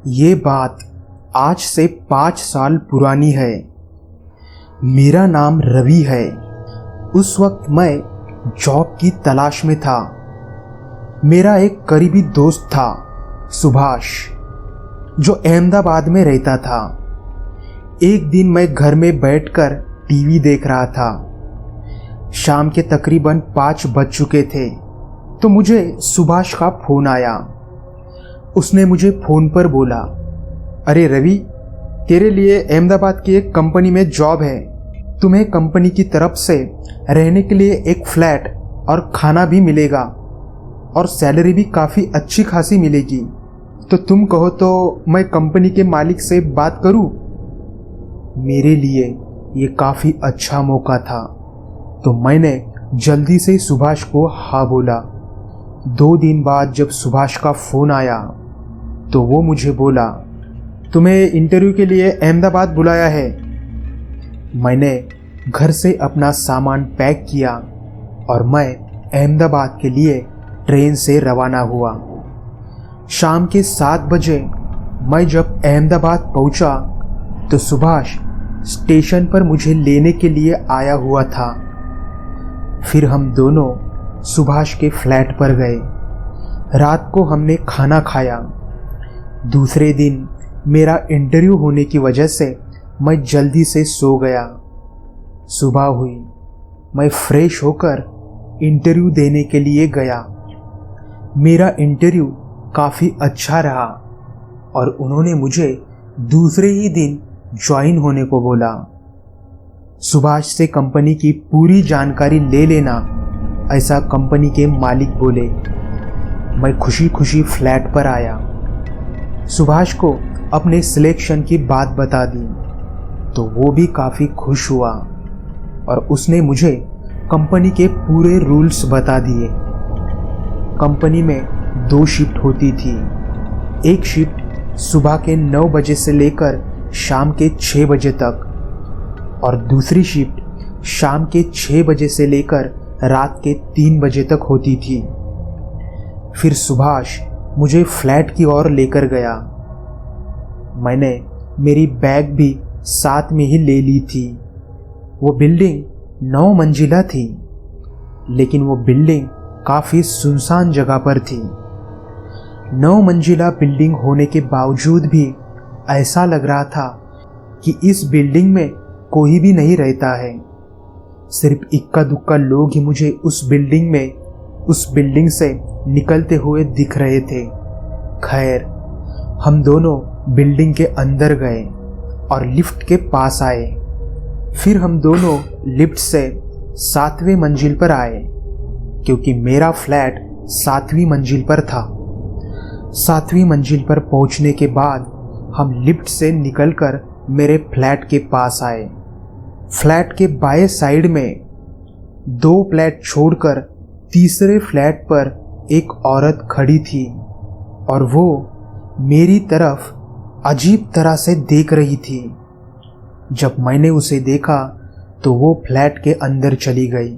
ये बात आज से 5 साल पुरानी है। मेरा नाम रवि है। उस वक्त मैं जॉब की तलाश में था। मेरा एक करीबी दोस्त था सुभाष, जो अहमदाबाद में रहता था। एक दिन मैं घर में बैठकर टीवी देख रहा था। शाम के तकरीबन 5 बज चुके थे तो मुझे सुभाष का फोन आया। उसने मुझे फोन पर बोला, अरे रवि, तेरे लिए अहमदाबाद की एक कंपनी में जॉब है। तुम्हें कंपनी की तरफ से रहने के लिए एक फ्लैट और खाना भी मिलेगा और सैलरी भी काफ़ी अच्छी खासी मिलेगी। तो तुम कहो तो मैं कंपनी के मालिक से बात करूं? मेरे लिए ये काफ़ी अच्छा मौका था, तो मैंने जल्दी से सुभाष को हाँ बोला। 2 दिन बाद जब सुभाष का फ़ोन आया तो वो मुझे बोला, तुम्हें इंटरव्यू के लिए अहमदाबाद बुलाया है। मैंने घर से अपना सामान पैक किया और मैं अहमदाबाद के लिए ट्रेन से रवाना हुआ। शाम के 7 बजे मैं जब अहमदाबाद पहुंचा तो सुभाष स्टेशन पर मुझे लेने के लिए आया हुआ था। फिर हम दोनों सुभाष के फ्लैट पर गए। रात को हमने खाना खाया। दूसरे दिन मेरा इंटरव्यू होने की वजह से मैं जल्दी से सो गया। सुबह हुई, मैं फ्रेश होकर इंटरव्यू देने के लिए गया। मेरा इंटरव्यू काफ़ी अच्छा रहा और उन्होंने मुझे दूसरे ही दिन ज्वाइन होने को बोला। सुभाष से कंपनी की पूरी जानकारी ले लेना, ऐसा कंपनी के मालिक बोले। मैं खुशी खुशी फ्लैट पर आया। सुभाष को अपने सिलेक्शन की बात बता दी तो वो भी काफ़ी खुश हुआ और उसने मुझे कंपनी के पूरे रूल्स बता दिए। कंपनी में 2 शिफ्ट होती थी। एक शिफ्ट सुबह के 9 बजे से लेकर शाम के 6 बजे तक और दूसरी शिफ्ट शाम के 6 बजे से लेकर रात के 3 बजे तक होती थी। फिर सुभाष मुझे फ्लैट की ओर लेकर गया। मैंने मेरी बैग भी साथ में ही ले ली थी। वो बिल्डिंग 9 मंजिला थी, लेकिन वो बिल्डिंग काफ़ी सुनसान जगह पर थी। 9 मंजिला बिल्डिंग होने के बावजूद भी ऐसा लग रहा था कि इस बिल्डिंग में कोई भी नहीं रहता है। सिर्फ इक्का दुक्का लोग ही मुझे उस बिल्डिंग से निकलते हुए दिख रहे थे। खैर, हम दोनों बिल्डिंग के अंदर गए और लिफ्ट के पास आए। फिर हम दोनों लिफ्ट से 7वें मंजिल पर आए, क्योंकि मेरा फ्लैट 7वीं मंजिल पर था। 7वीं मंजिल पर पहुंचने के बाद हम लिफ्ट से निकलकर मेरे फ्लैट के पास आए। फ्लैट के बाएं साइड में 2 फ्लैट छोड़कर तीसरे फ्लैट पर एक औरत खड़ी थी और वो मेरी तरफ अजीब तरह से देख रही थी। जब मैंने उसे देखा तो वो फ्लैट के अंदर चली गई।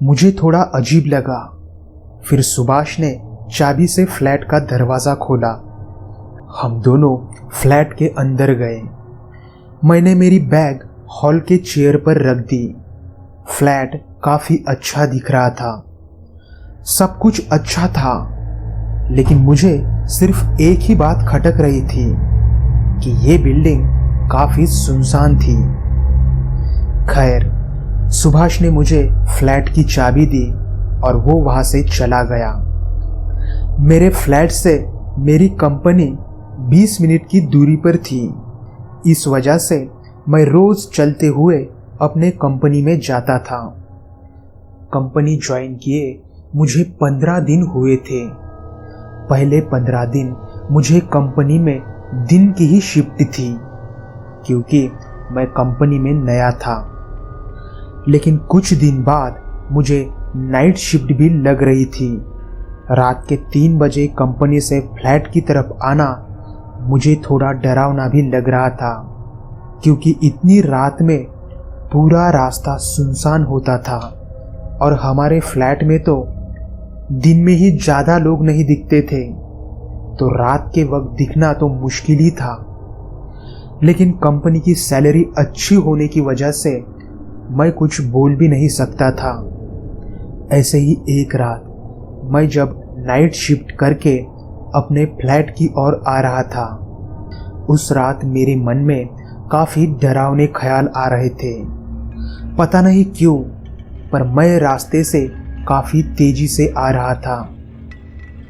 मुझे थोड़ा अजीब लगा। फिर सुभाष ने चाबी से फ्लैट का दरवाज़ा खोला। हम दोनों फ्लैट के अंदर गए। मैंने मेरी बैग हॉल के चेयर पर रख दी। फ्लैट काफ़ी अच्छा दिख रहा था। सब कुछ अच्छा था, लेकिन मुझे सिर्फ एक ही बात खटक रही थी कि ये बिल्डिंग काफ़ी सुनसान थी। खैर, सुभाष ने मुझे फ्लैट की चाबी दी और वो वहाँ से चला गया। मेरे फ्लैट से मेरी कंपनी 20 मिनट की दूरी पर थी। इस वजह से मैं रोज़ चलते हुए अपने कंपनी में जाता था। कंपनी ज्वाइन किए मुझे 15 दिन हुए थे। पहले 15 दिन मुझे कंपनी में दिन की ही शिफ्ट थी, क्योंकि मैं कंपनी में नया था। लेकिन कुछ दिन बाद मुझे नाइट शिफ्ट भी लग रही थी। रात के 3 बजे कंपनी से फ्लैट की तरफ आना मुझे थोड़ा डरावना भी लग रहा था, क्योंकि इतनी रात में पूरा रास्ता सुनसान होता था और हमारे फ्लैट में तो दिन में ही ज़्यादा लोग नहीं दिखते थे। तो रात के वक्त दिखना तो मुश्किल ही था, लेकिन कंपनी की सैलरी अच्छी होने की वजह से मैं कुछ बोल भी नहीं सकता था। ऐसे ही एक रात मैं जब नाइट शिफ्ट करके अपने फ्लैट की ओर आ रहा था, उस रात मेरे मन में काफ़ी डरावने ख्याल आ रहे थे। पता नहीं क्यों, पर मैं रास्ते से काफ़ी तेजी से आ रहा था।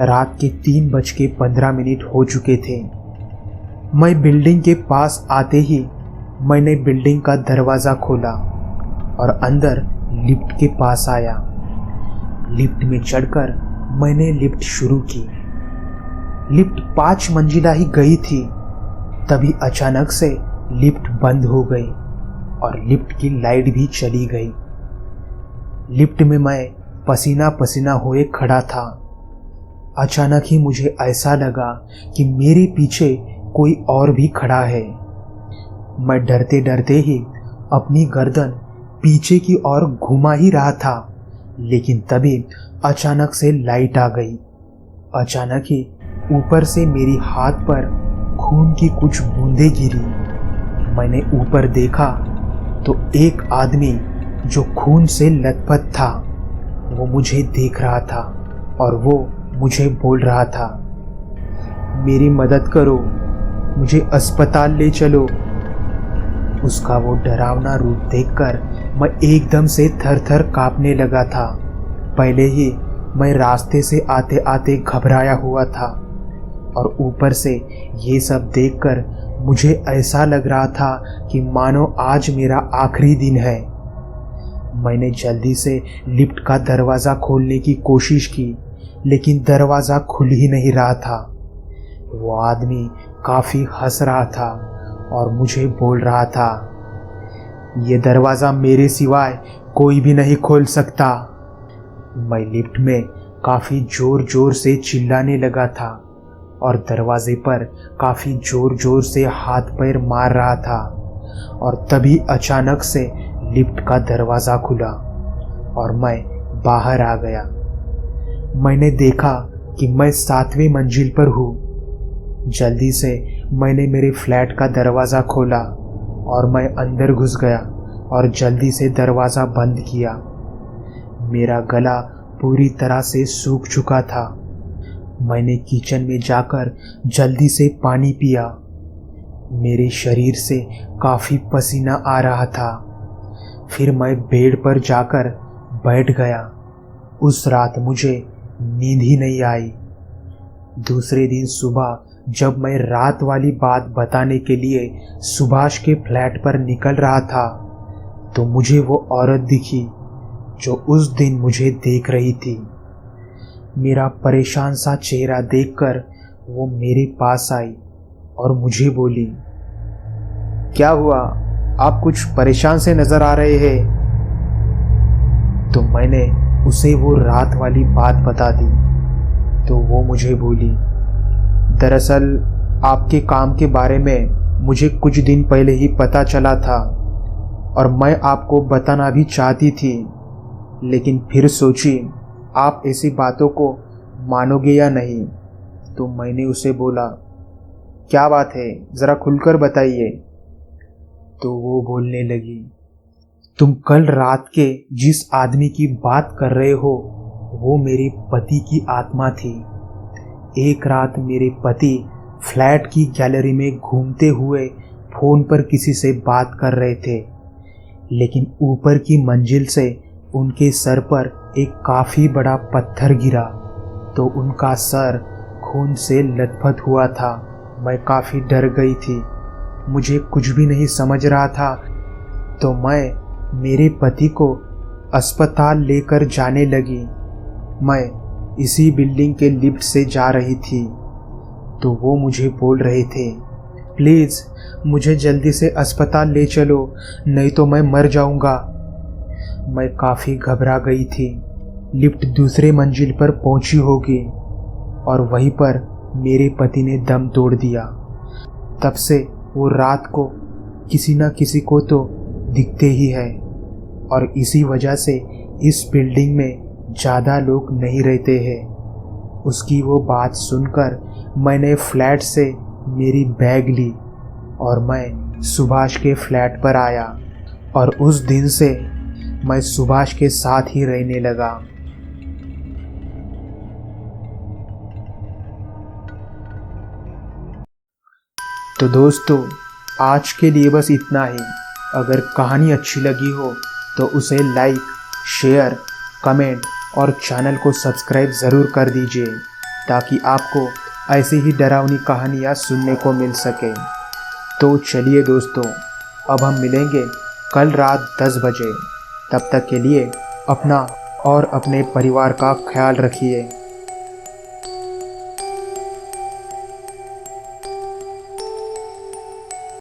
रात के 3:15 हो चुके थे। मैं बिल्डिंग के पास आते ही मैंने बिल्डिंग का दरवाज़ा खोला और अंदर लिफ्ट के पास आया। लिफ्ट में चढ़कर मैंने लिफ्ट शुरू की। लिफ्ट 5 मंजिला ही गई थी, तभी अचानक से लिफ्ट बंद हो गई और लिफ्ट की लाइट भी चली गई। लिफ्ट में मैं पसीना पसीना हुए खड़ा था। अचानक ही मुझे ऐसा लगा कि मेरे पीछे कोई और भी खड़ा है। मैं डरते डरते ही अपनी गर्दन पीछे की ओर घुमा ही रहा था, लेकिन तभी अचानक से लाइट आ गई। अचानक ही ऊपर से मेरी हाथ पर खून की कुछ बूंदें गिरी। मैंने ऊपर देखा तो एक आदमी जो खून से लथपथ था वो मुझे देख रहा था और वो मुझे बोल रहा था, मेरी मदद करो, मुझे अस्पताल ले चलो। उसका वो डरावना रूप देखकर मैं एकदम से थर-थर कांपने लगा था। पहले ही मैं रास्ते से आते आते घबराया हुआ था और ऊपर से ये सब देखकर मुझे ऐसा लग रहा था कि मानो आज मेरा आखिरी दिन है। मैंने जल्दी से लिफ्ट का दरवाज़ा खोलने की कोशिश की, लेकिन दरवाज़ा खुल ही नहीं रहा था। वो आदमी काफ़ी हंस रहा था और मुझे बोल रहा था, ये दरवाज़ा मेरे सिवाय कोई भी नहीं खोल सकता। मैं लिफ्ट में काफ़ी ज़ोर ज़ोर से चिल्लाने लगा था और दरवाजे पर काफ़ी ज़ोर ज़ोर से हाथ पैर मार रहा था और तभी अचानक से लिफ्ट का दरवाज़ा खुला और मैं बाहर आ गया। मैंने देखा कि मैं 7वीं मंजिल पर हूँ। जल्दी से मैंने मेरे फ्लैट का दरवाज़ा खोला और मैं अंदर घुस गया और जल्दी से दरवाज़ा बंद किया। मेरा गला पूरी तरह से सूख चुका था। मैंने किचन में जाकर जल्दी से पानी पिया। मेरे शरीर से काफ़ी पसीना आ रहा था। फिर मैं बेड पर जाकर बैठ गया। उस रात मुझे नींद ही नहीं आई। दूसरे दिन सुबह जब मैं रात वाली बात बताने के लिए सुभाष के फ्लैट पर निकल रहा था, तो मुझे वो औरत दिखी जो उस दिन मुझे देख रही थी। मेरा परेशान सा चेहरा देखकर वो मेरे पास आई और मुझे बोली, क्या हुआ, आप कुछ परेशान से नजर आ रहे हैं। तो मैंने उसे वो रात वाली बात बता दी। तो वो मुझे बोली, दरअसल आपके काम के बारे में मुझे कुछ दिन पहले ही पता चला था और मैं आपको बताना भी चाहती थी, लेकिन फिर सोची आप ऐसी बातों को मानोगे या नहीं। तो मैंने उसे बोला, क्या बात है, ज़रा खुलकर बताइए। तो वो बोलने लगी, तुम कल रात के जिस आदमी की बात कर रहे हो वो मेरे पति की आत्मा थी। एक रात मेरे पति फ्लैट की गैलरी में घूमते हुए फ़ोन पर किसी से बात कर रहे थे, लेकिन ऊपर की मंजिल से उनके सर पर एक काफ़ी बड़ा पत्थर गिरा तो उनका सर खून से लथपथ हुआ था। मैं काफ़ी डर गई थी, मुझे कुछ भी नहीं समझ रहा था। तो मैं मेरे पति को अस्पताल लेकर जाने लगी। मैं इसी बिल्डिंग के लिफ्ट से जा रही थी तो वो मुझे बोल रहे थे, प्लीज़ मुझे जल्दी से अस्पताल ले चलो, नहीं तो मैं मर जाऊंगा। मैं काफ़ी घबरा गई थी। लिफ्ट दूसरे मंजिल पर पहुंची होगी और वहीं पर मेरे पति ने दम तोड़ दिया। तब से वो रात को किसी न किसी को तो दिखते ही है और इसी वजह से इस बिल्डिंग में ज़्यादा लोग नहीं रहते हैं। उसकी वो बात सुनकर मैंने फ्लैट से मेरी बैग ली और मैं सुभाष के फ्लैट पर आया और उस दिन से मैं सुभाष के साथ ही रहने लगा। तो दोस्तों, आज के लिए बस इतना ही। अगर कहानी अच्छी लगी हो तो उसे लाइक, शेयर, कमेंट और चैनल को सब्सक्राइब ज़रूर कर दीजिए ताकि आपको ऐसी ही डरावनी कहानियाँ सुनने को मिल सके। तो चलिए दोस्तों, अब हम मिलेंगे कल रात 10 बजे। तब तक के लिए अपना और अपने परिवार का ख्याल रखिए।